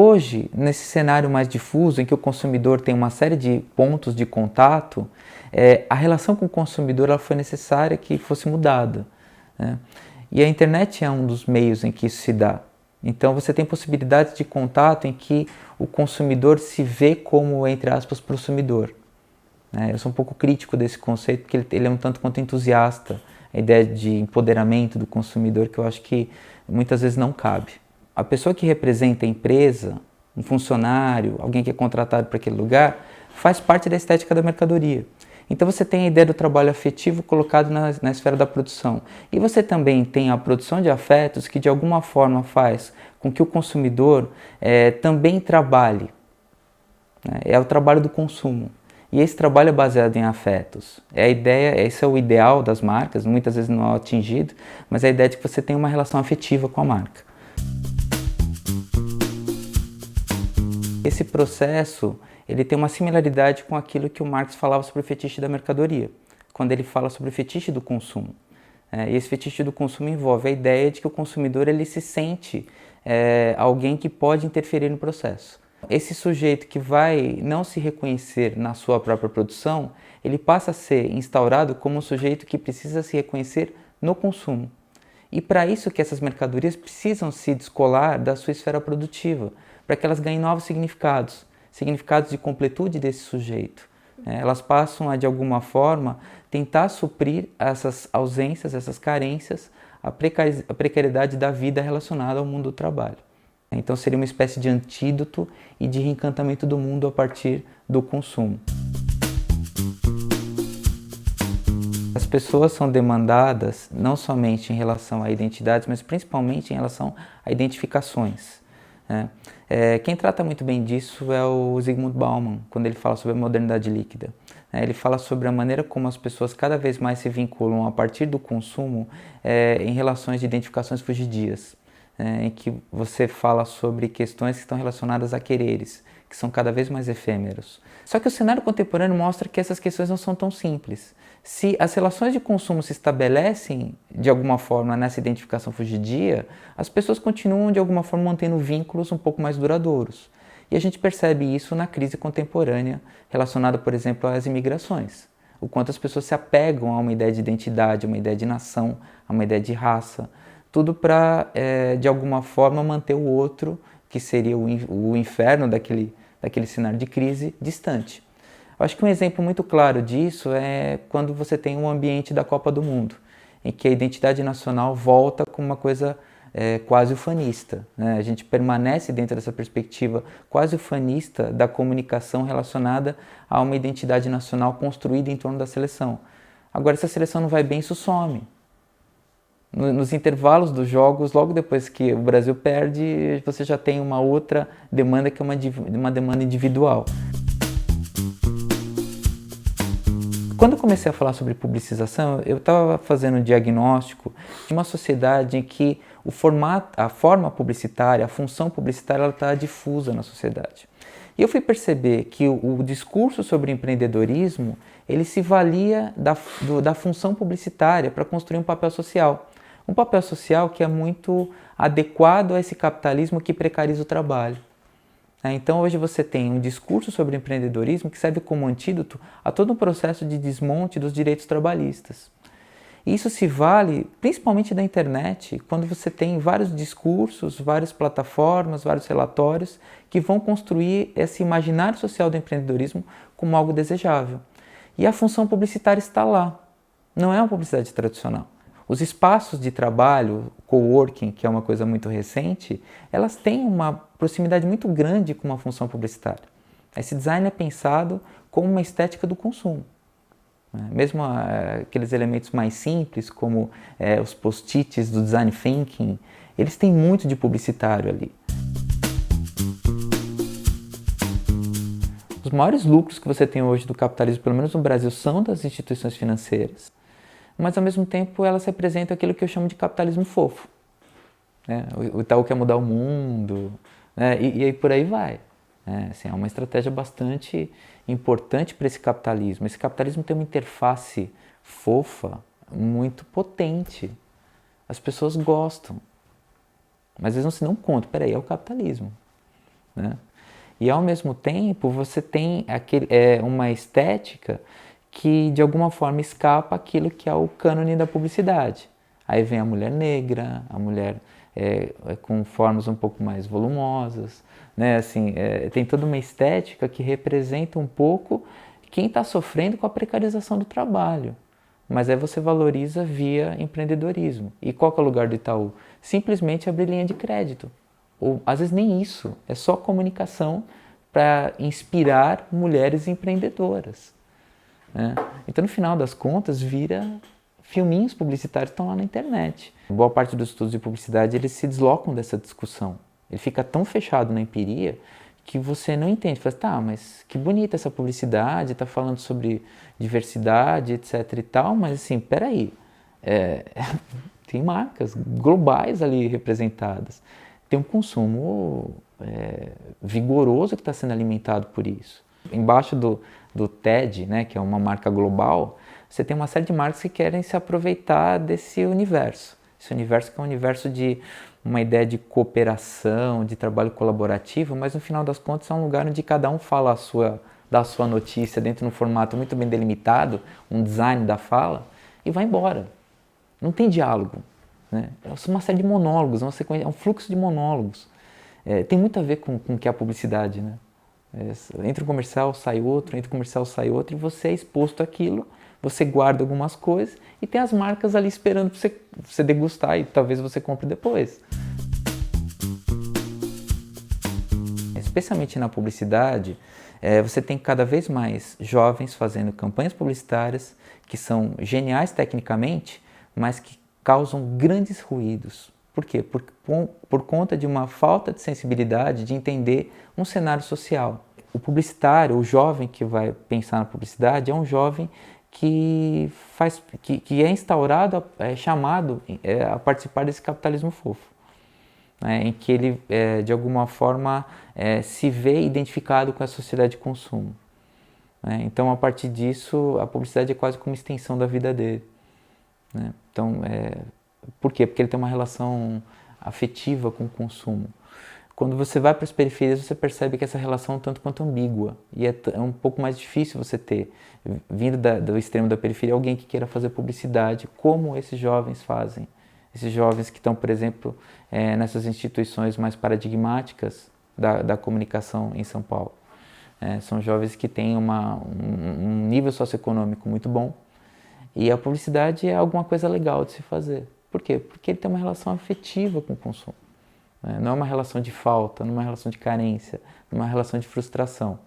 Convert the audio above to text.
hoje, nesse cenário mais difuso, em que o consumidor tem uma série de pontos de contato, a relação com o consumidor ela foi necessária que fosse mudada, né? E a internet é um dos meios em que isso se dá. Então você tem possibilidades de contato em que o consumidor se vê como, entre aspas, prosumidor. Eu sou um pouco crítico desse conceito, porque ele é um tanto quanto entusiasta, a ideia de empoderamento do consumidor, que eu acho que muitas vezes não cabe. A pessoa que representa a empresa, um funcionário, alguém que é contratado para aquele lugar, faz parte da estética da mercadoria. Então você tem a ideia do trabalho afetivo colocado na esfera da produção. E você também tem a produção de afetos que de alguma forma faz com que o consumidor também trabalhe. É o trabalho do consumo. E esse trabalho é baseado em afetos. É a ideia, esse é o ideal das marcas, muitas vezes não é atingido, mas é a ideia de que você tem uma relação afetiva com a marca. Esse processo ele tem uma similaridade com aquilo que o Marx falava sobre o fetiche da mercadoria, quando ele fala sobre o fetiche do consumo. E esse fetiche do consumo envolve a ideia de que o consumidor ele se sente alguém que pode interferir no processo. Esse sujeito que vai não se reconhecer na sua própria produção, ele passa a ser instaurado como um sujeito que precisa se reconhecer no consumo. E para isso que essas mercadorias precisam se descolar da sua esfera produtiva, para que elas ganhem novos significados, significados de completude desse sujeito. Elas passam a, de alguma forma, tentar suprir essas ausências, essas carências, a precariedade da vida relacionada ao mundo do trabalho. Então seria uma espécie de antídoto e de reencantamento do mundo a partir do consumo. As pessoas são demandadas não somente em relação a identidades, mas principalmente em relação a identificações. Quem trata muito bem disso é o Zygmunt Bauman, quando ele fala sobre a modernidade líquida. Ele fala sobre a maneira como as pessoas cada vez mais se vinculam a partir do consumo em relações de identificações fugidias. Em que você fala sobre questões que estão relacionadas a quereres, que são cada vez mais efêmeros. Só que o cenário contemporâneo mostra que essas questões não são tão simples. Se as relações de consumo se estabelecem de alguma forma nessa identificação fugidia, as pessoas continuam de alguma forma mantendo vínculos um pouco mais duradouros. E a gente percebe isso na crise contemporânea, relacionada, por exemplo, às imigrações. O quanto as pessoas se apegam a uma ideia de identidade, a uma ideia de nação, a uma ideia de raça, tudo para, de alguma forma, manter o outro, que seria o inferno daquele cenário de crise, distante. Eu acho que um exemplo muito claro disso é quando você tem um ambiente da Copa do Mundo, em que a identidade nacional volta como uma coisa quase ufanista. A gente permanece dentro dessa perspectiva quase ufanista da comunicação relacionada a uma identidade nacional construída em torno da seleção. Agora, se a seleção não vai bem, isso some. Nos intervalos dos jogos, logo depois que o Brasil perde, você já tem uma outra demanda que é uma demanda individual. Quando eu comecei a falar sobre publicização, eu estava fazendo um diagnóstico de uma sociedade em que a forma publicitária, a função publicitária, ela está difusa na sociedade. E eu fui perceber que o discurso sobre empreendedorismo, ele se valia da função publicitária para construir um papel social. Um papel social que é muito adequado a esse capitalismo que precariza o trabalho. Então hoje você tem um discurso sobre empreendedorismo que serve como antídoto a todo um processo de desmonte dos direitos trabalhistas. E isso se vale principalmente da internet, quando você tem vários discursos, várias plataformas, vários relatórios que vão construir esse imaginário social do empreendedorismo como algo desejável. E a função publicitária está lá, não é uma publicidade tradicional. Os espaços de trabalho, coworking, que é uma coisa muito recente, elas têm uma proximidade muito grande com uma função publicitária. Esse design é pensado como uma estética do consumo. Mesmo aqueles elementos mais simples, como os post-its do design thinking, eles têm muito de publicitário ali. Os maiores lucros que você tem hoje do capitalismo, pelo menos no Brasil, são das instituições financeiras. Mas ao mesmo tempo elas representam aquilo que eu chamo de capitalismo fofo. O Itaú quer mudar o mundo, e aí por aí vai. É uma estratégia bastante importante para esse capitalismo. Esse capitalismo tem uma interface fofa muito potente. As pessoas gostam, mas eles não se dão conta, peraí, é o capitalismo. né? E ao mesmo tempo você tem uma estética que de alguma forma escapa aquilo que é o cânone da publicidade. Aí vem a mulher negra, a mulher com formas um pouco mais volumosas, né? Assim, tem toda uma estética que representa um pouco quem está sofrendo com a precarização do trabalho. Mas aí você valoriza via empreendedorismo. E qual que é o lugar do Itaú? Simplesmente abrir linha de crédito. Ou às vezes nem isso, é só comunicação para inspirar mulheres empreendedoras, né? Então no final das contas vira filminhos publicitários que estão lá na internet. Boa parte dos estudos de publicidade eles se deslocam dessa discussão. Ele fica tão fechado na empiria que você não entende. Fala, tá, mas que bonita essa publicidade, está falando sobre diversidade, etc e tal, mas assim, peraí, tem marcas globais ali representadas. Tem um consumo vigoroso que está sendo alimentado por isso. Embaixo do TED, né, que é uma marca global, você tem uma série de marcas que querem se aproveitar desse universo. Esse universo que é um universo de uma ideia de cooperação, de trabalho colaborativo, mas no final das contas é um lugar onde cada um fala dá a sua notícia dentro de um formato muito bem delimitado, um design da fala, e vai embora. Não tem diálogo, né? É uma série de monólogos, é um fluxo de monólogos. Tem muito a ver com o que é a publicidade, né? Entra um comercial, sai outro, entra um comercial, sai outro, e você é exposto àquilo, você guarda algumas coisas e tem as marcas ali esperando para você degustar e talvez você compre depois. Especialmente na publicidade, você tem cada vez mais jovens fazendo campanhas publicitárias que são geniais tecnicamente, mas que causam grandes ruídos. Por quê? Por conta de uma falta de sensibilidade de entender um cenário social. O publicitário, o jovem que vai pensar na publicidade, é um jovem que é instaurado, chamado a participar desse capitalismo fofo, né, em que ele, de alguma forma, se vê identificado com a sociedade de consumo, né? Então, a partir disso, a publicidade é quase como uma extensão da vida dele, né? Então, por quê? Porque ele tem uma relação afetiva com o consumo. Quando você vai para as periferias, você percebe que essa relação é um tanto quanto ambígua. E é um pouco mais difícil você ter, vindo do extremo da periferia, alguém que queira fazer publicidade como esses jovens fazem. Esses jovens que estão, por exemplo, nessas instituições mais paradigmáticas da comunicação em São Paulo. São jovens que têm um nível socioeconômico muito bom. E a publicidade é alguma coisa legal de se fazer. Por quê? Porque ele tem uma relação afetiva com o consumo. Não é uma relação de falta, não é uma relação de carência, não é uma relação de frustração.